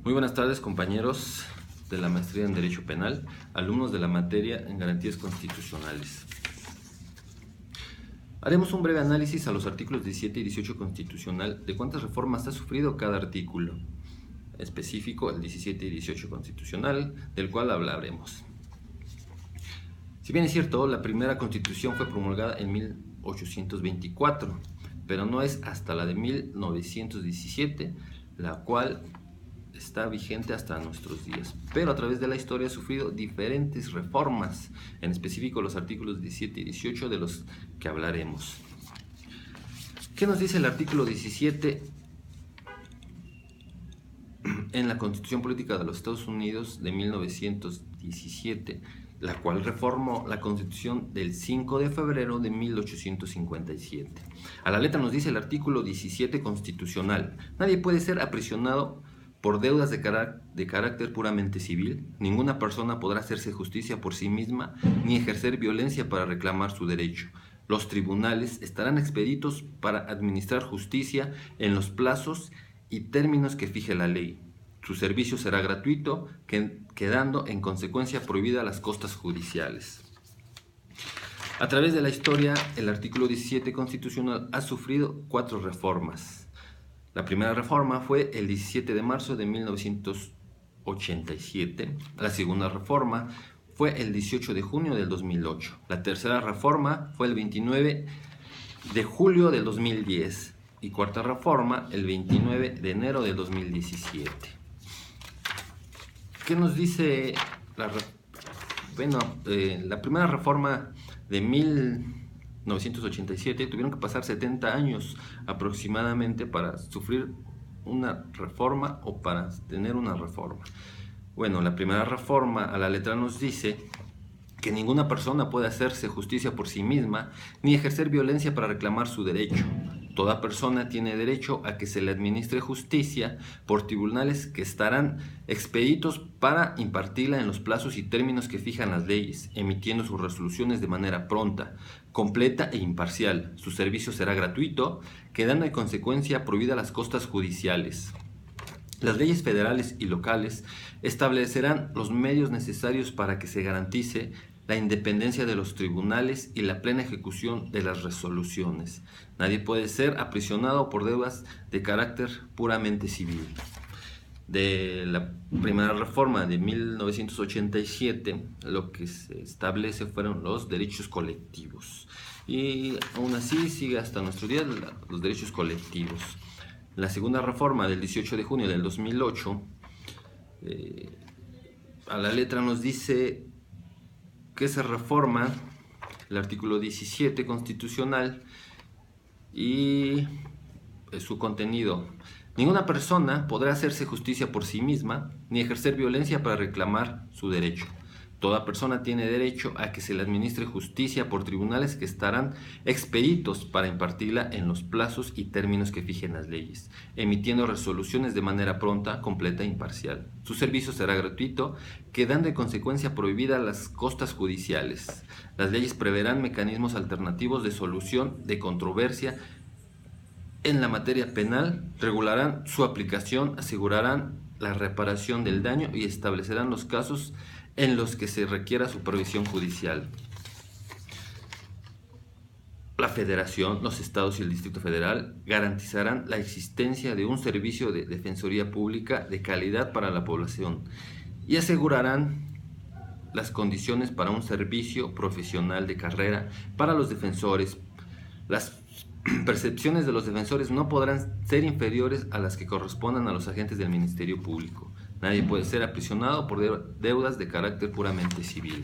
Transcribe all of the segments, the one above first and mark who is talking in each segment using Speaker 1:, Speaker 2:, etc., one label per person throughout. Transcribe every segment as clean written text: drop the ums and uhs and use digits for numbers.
Speaker 1: Muy buenas tardes, compañeros de la maestría en Derecho Penal, alumnos de la materia en Garantías Constitucionales. Haremos un breve análisis a los artículos 17 y 18 constitucional de cuántas reformas ha sufrido cada artículo específico, el 17 y 18 constitucional, del cual hablaremos. Si bien es cierto, la primera constitución fue promulgada en 1824, pero no es hasta la de 1917, la cual está vigente hasta nuestros días, pero a través de la historia ha sufrido diferentes reformas, en específico los artículos 17 y 18 de los que hablaremos. ¿Qué nos dice el artículo 17 en la Constitución Política de los Estados Unidos de 1917, la cual reformó la Constitución del 5 de febrero de 1857? A la letra nos dice el artículo 17 constitucional: nadie puede ser aprisionado por deudas de carácter puramente civil. Ninguna persona podrá hacerse justicia por sí misma ni ejercer violencia para reclamar su derecho. Los tribunales estarán expeditos para administrar justicia en los plazos y términos que fije la ley. Su servicio será gratuito, quedando en consecuencia prohibidas las costas judiciales. A través de la historia, el artículo 17 constitucional ha sufrido 4 reformas. La primera reforma fue el 17 de marzo de 1987. La segunda reforma fue el 18 de junio del 2008. La tercera reforma fue el 29 de julio del 2010. Y cuarta reforma el 29 de enero del 2017. ¿Qué nos dice la primera reforma de 1987? Tuvieron que pasar 70 años aproximadamente para sufrir una reforma o para tener una reforma. Bueno, la primera reforma a la letra nos dice que ninguna persona puede hacerse justicia por sí misma ni ejercer violencia para reclamar su derecho. Toda persona tiene derecho a que se le administre justicia por tribunales que estarán expeditos para impartirla en los plazos y términos que fijan las leyes, emitiendo sus resoluciones de manera pronta, completa e imparcial. Su servicio será gratuito, quedando en consecuencia prohibidas las costas judiciales. Las leyes federales y locales establecerán los medios necesarios para que se garantice la independencia de los tribunales y la plena ejecución de las resoluciones. Nadie puede ser aprisionado por deudas de carácter puramente civil. De la primera reforma de 1987, lo que se establece fueron los derechos colectivos. Y aún así sigue hasta nuestro día los derechos colectivos. La segunda reforma del 18 de junio del 2008, a la letra nos dice que se reforma el artículo 17 constitucional y su contenido: ninguna persona podrá hacerse justicia por sí misma ni ejercer violencia para reclamar su derecho. Toda persona tiene derecho a que se le administre justicia por tribunales que estarán expeditos para impartirla en los plazos y términos que fijen las leyes, emitiendo resoluciones de manera pronta, completa e imparcial. Su servicio será gratuito, quedando en consecuencia prohibidas las costas judiciales. Las leyes preverán mecanismos alternativos de solución de controversia en la materia penal, regularán su aplicación, asegurarán la reparación del daño y establecerán los casos en los que se requiera supervisión judicial. La Federación, los estados y el Distrito Federal garantizarán la existencia de un servicio de defensoría pública de calidad para la población y asegurarán las condiciones para un servicio profesional de carrera para los defensores. Las percepciones de los defensores no podrán ser inferiores a las que correspondan a los agentes del Ministerio Público. Nadie puede ser aprisionado por deudas de carácter puramente civil.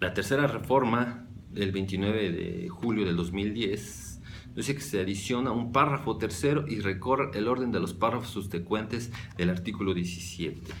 Speaker 1: La tercera reforma del 29 de julio del 2010 dice que se adiciona un párrafo tercero y recorre el orden de los párrafos subsecuentes del artículo 17.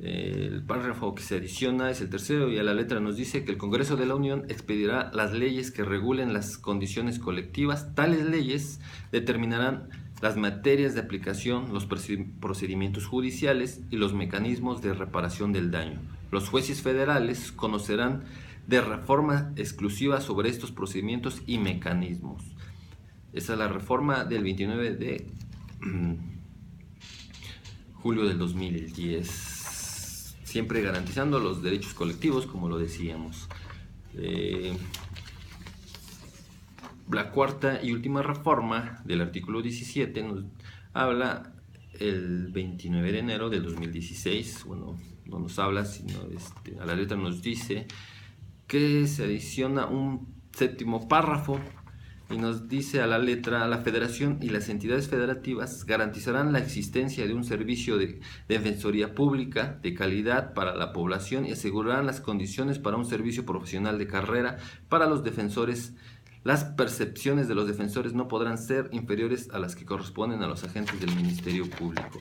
Speaker 1: El párrafo que se adiciona es el tercero y a la letra nos dice que el Congreso de la Unión expedirá las leyes que regulen las condiciones colectivas. Tales leyes determinarán las materias de aplicación, los procedimientos judiciales y los mecanismos de reparación del daño. Los jueces federales conocerán de reforma exclusiva sobre estos procedimientos y mecanismos. Esa es la reforma del 29 de julio del 2010, siempre garantizando los derechos colectivos, como lo decíamos. La cuarta y última reforma del artículo 17 nos habla el 29 de enero del 2016, bueno, no nos habla, sino a la letra nos dice que se adiciona un séptimo párrafo y nos dice a la letra: la Federación y las entidades federativas garantizarán la existencia de un servicio de defensoría pública de calidad para la población y asegurarán las condiciones para un servicio profesional de carrera para los defensores. Las percepciones de los defensores no podrán ser inferiores a las que corresponden a los agentes del Ministerio Público.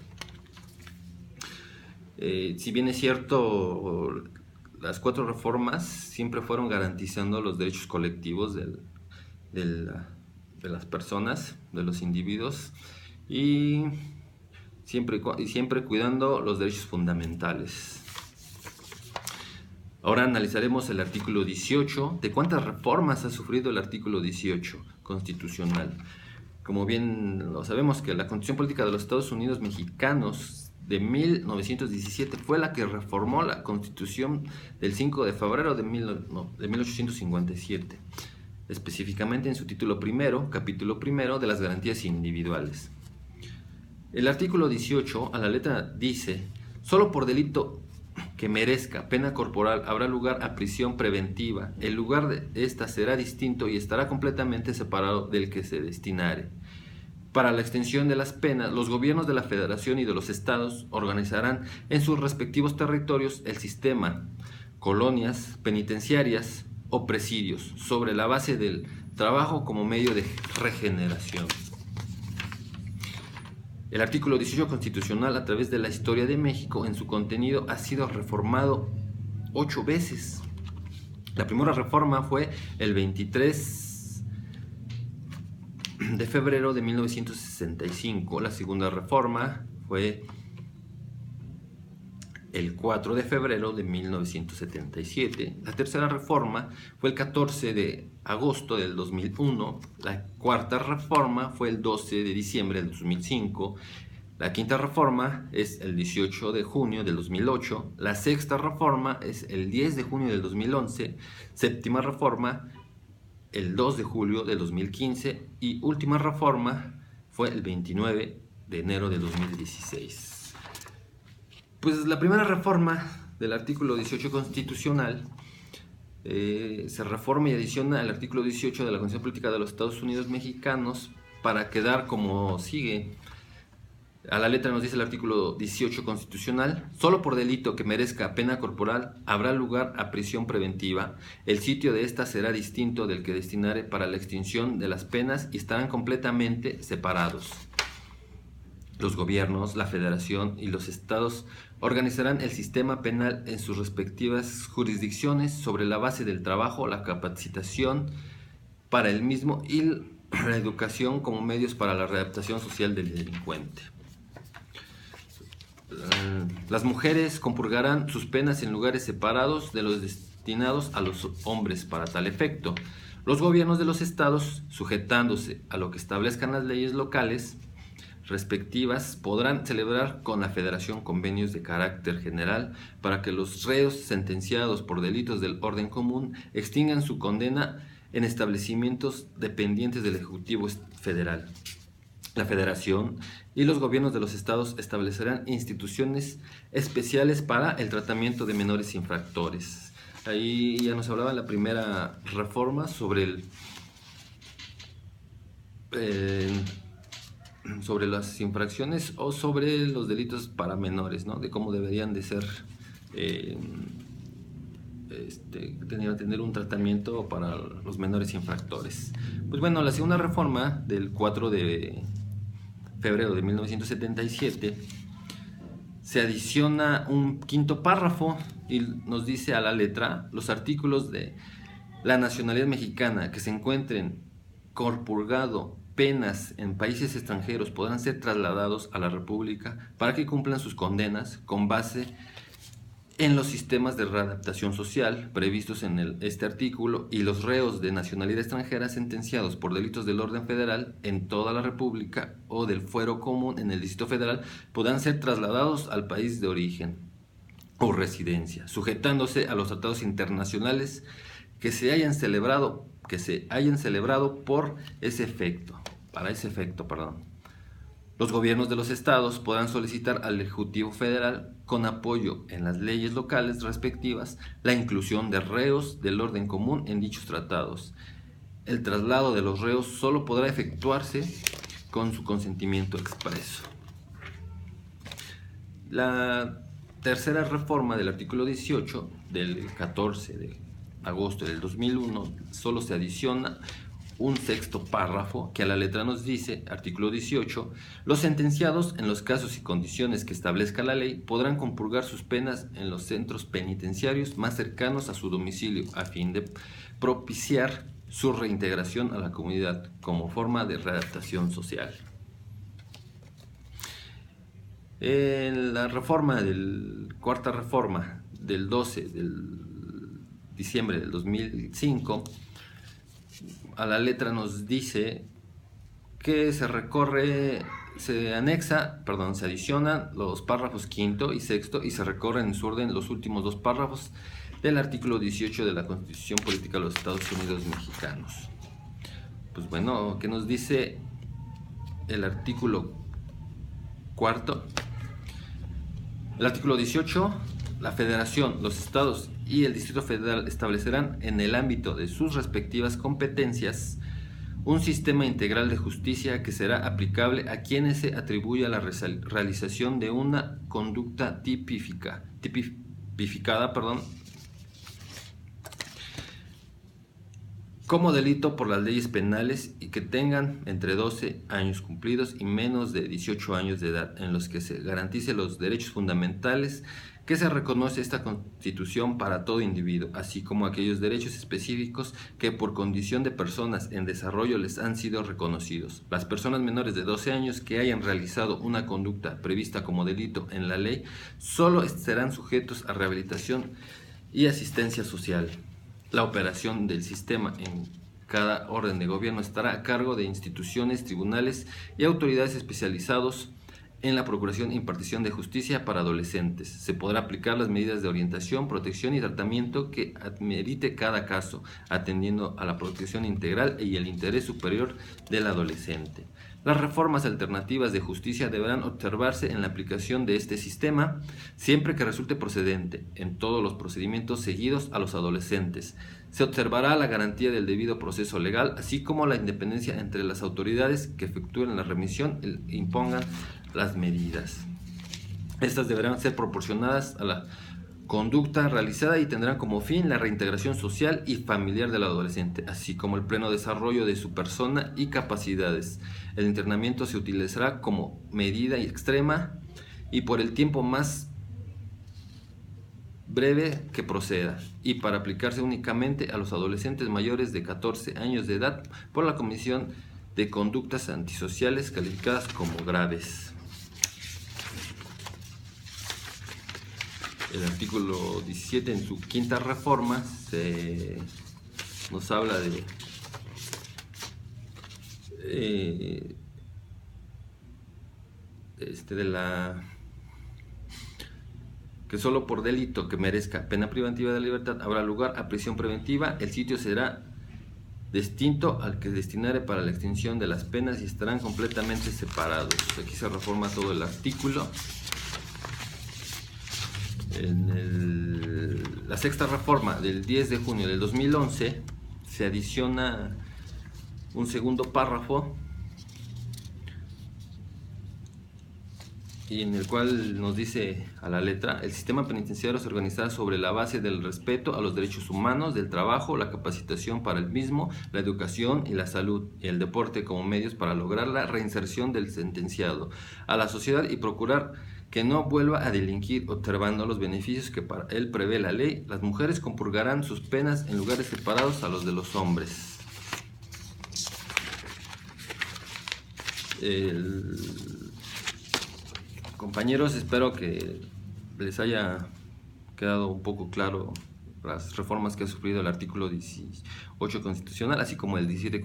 Speaker 1: Si bien es cierto, las cuatro reformas siempre fueron garantizando los derechos colectivos de las personas, de los individuos, y siempre cuidando los derechos fundamentales. Ahora analizaremos el artículo 18. ¿De cuántas reformas ha sufrido el artículo 18 constitucional? Como bien lo sabemos, que la Constitución Política de los Estados Unidos Mexicanos de 1917 fue la que reformó la Constitución del 5 de febrero de 1857, específicamente en su título primero, capítulo primero de las garantías individuales. El artículo 18 a la letra dice: solo por delito que merezca pena corporal habrá lugar a prisión preventiva. El lugar de esta será distinto y estará completamente separado del que se destinare. Para la extensión de las penas, los gobiernos de la Federación y de los estados organizarán en sus respectivos territorios el sistema, colonias penitenciarias o presidios, sobre la base del trabajo como medio de regeneración. El artículo 18 constitucional, a través de la historia de México, en su contenido ha sido reformado 8 veces. La primera reforma fue el 23 de febrero de 1965. La segunda reforma fue el 4 de febrero de 1977. La tercera reforma fue el 14 de agosto del 2001. La cuarta reforma fue el 12 de diciembre del 2005. La quinta reforma es el 18 de junio del 2008. La sexta reforma es el 10 de junio del 2011. Séptima reforma el 2 de julio del 2015. Y última reforma fue el 29 de enero de 2016. Pues la primera reforma del artículo 18 constitucional se reforma y adiciona al artículo 18 de la Constitución Política de los Estados Unidos Mexicanos para quedar como sigue. A la letra nos dice el artículo 18 constitucional: solo por delito que merezca pena corporal habrá lugar a prisión preventiva. El sitio de esta será distinto del que destinare para la extinción de las penas y estarán completamente separados. Los gobiernos, la Federación y los estados organizarán el sistema penal en sus respectivas jurisdicciones sobre la base del trabajo, la capacitación para el mismo y la educación como medios para la readaptación social del delincuente. Las mujeres compurgarán sus penas en lugares separados de los destinados a los hombres para tal efecto. Los gobiernos de los estados, sujetándose a lo que establezcan las leyes locales respectivas, podrán celebrar con la Federación convenios de carácter general para que los reos sentenciados por delitos del orden común extingan su condena en establecimientos dependientes del Ejecutivo Federal. La Federación y los gobiernos de los estados establecerán instituciones especiales para el tratamiento de menores infractores. Ahí ya nos hablaba la primera reforma sobre sobre las infracciones o sobre los delitos para menores, ¿no? De cómo deberían de ser, tener un tratamiento para los menores infractores. Pues bueno, la segunda reforma del 4 de febrero de 1977 se adiciona un quinto párrafo y nos dice a la letra: los artículos de la nacionalidad mexicana que se encuentren compurgado penas en países extranjeros podrán ser trasladados a la República para que cumplan sus condenas con base en los sistemas de readaptación social previstos en este artículo, y los reos de nacionalidad extranjera sentenciados por delitos del orden federal en toda la República o del fuero común en el Distrito Federal podrán ser trasladados al país de origen o residencia, sujetándose a los tratados internacionales que se hayan celebrado por ese efecto, para ese efecto, perdón. Los gobiernos de los estados podrán solicitar al Ejecutivo Federal, con apoyo en las leyes locales respectivas, la inclusión de reos del orden común en dichos tratados. El traslado de los reos solo podrá efectuarse con su consentimiento expreso. La tercera reforma del artículo 18 del 14 de agosto del 2001 solo se adiciona un sexto párrafo que a la letra nos dice, artículo 18, los sentenciados en los casos y condiciones que establezca la ley podrán compurgar sus penas en los centros penitenciarios más cercanos a su domicilio a fin de propiciar su reintegración a la comunidad como forma de readaptación social. En la cuarta reforma del 12 de diciembre del 2005, a la letra nos dice que se adicionan los párrafos quinto y sexto y se recorren en su orden los últimos dos párrafos del artículo 18 de la Constitución Política de los Estados Unidos Mexicanos. Pues bueno, ¿qué nos dice el artículo cuarto? El artículo 18, la Federación, los estados y el Distrito Federal establecerán en el ámbito de sus respectivas competencias un sistema integral de justicia que será aplicable a quienes se atribuya la realización de una conducta tipificada, como delito por las leyes penales y que tengan entre 12 años cumplidos y menos de 18 años de edad, en los que se garantice los derechos fundamentales que se reconoce esta Constitución para todo individuo, así como aquellos derechos específicos que por condición de personas en desarrollo les han sido reconocidos. Las personas menores de 12 años que hayan realizado una conducta prevista como delito en la ley solo serán sujetos a rehabilitación y asistencia social. La operación del sistema en cada orden de gobierno estará a cargo de instituciones, tribunales y autoridades especializados en la procuración e impartición de justicia para adolescentes. Se podrá aplicar las medidas de orientación, protección y tratamiento que amerite cada caso, atendiendo a la protección integral y el interés superior del adolescente. Las reformas alternativas de justicia deberán observarse en la aplicación de este sistema siempre que resulte procedente en todos los procedimientos seguidos a los adolescentes. Se observará la garantía del debido proceso legal, así como la independencia entre las autoridades que efectúen la remisión e impongan las medidas. Estas deberán ser proporcionadas a la conducta realizada y tendrán como fin la reintegración social y familiar del adolescente, así como el pleno desarrollo de su persona y capacidades. El internamiento se utilizará como medida extrema y por el tiempo más breve que proceda, y para aplicarse únicamente a los adolescentes mayores de 14 años de edad por la Comisión de Conductas Antisociales calificadas como graves. El artículo 17 en su quinta reforma nos habla de que solo por delito que merezca pena privativa de libertad habrá lugar a prisión preventiva. El sitio será distinto al que destinare para la extinción de las penas y estarán completamente separados. Aquí se reforma todo el artículo. En la sexta reforma del 10 de junio del 2011 se adiciona un segundo párrafo y en el cual nos dice a la letra: el sistema penitenciario se organizará sobre la base del respeto a los derechos humanos, del trabajo, la capacitación para el mismo, la educación y la salud, y el deporte como medios para lograr la reinserción del sentenciado a la sociedad y procurar que no vuelva a delinquir, observando los beneficios que para él prevé la ley. Las mujeres compurgarán sus penas en lugares separados a los de los hombres. Compañeros, espero que les haya quedado un poco claro las reformas que ha sufrido el artículo 18 constitucional, así como el 17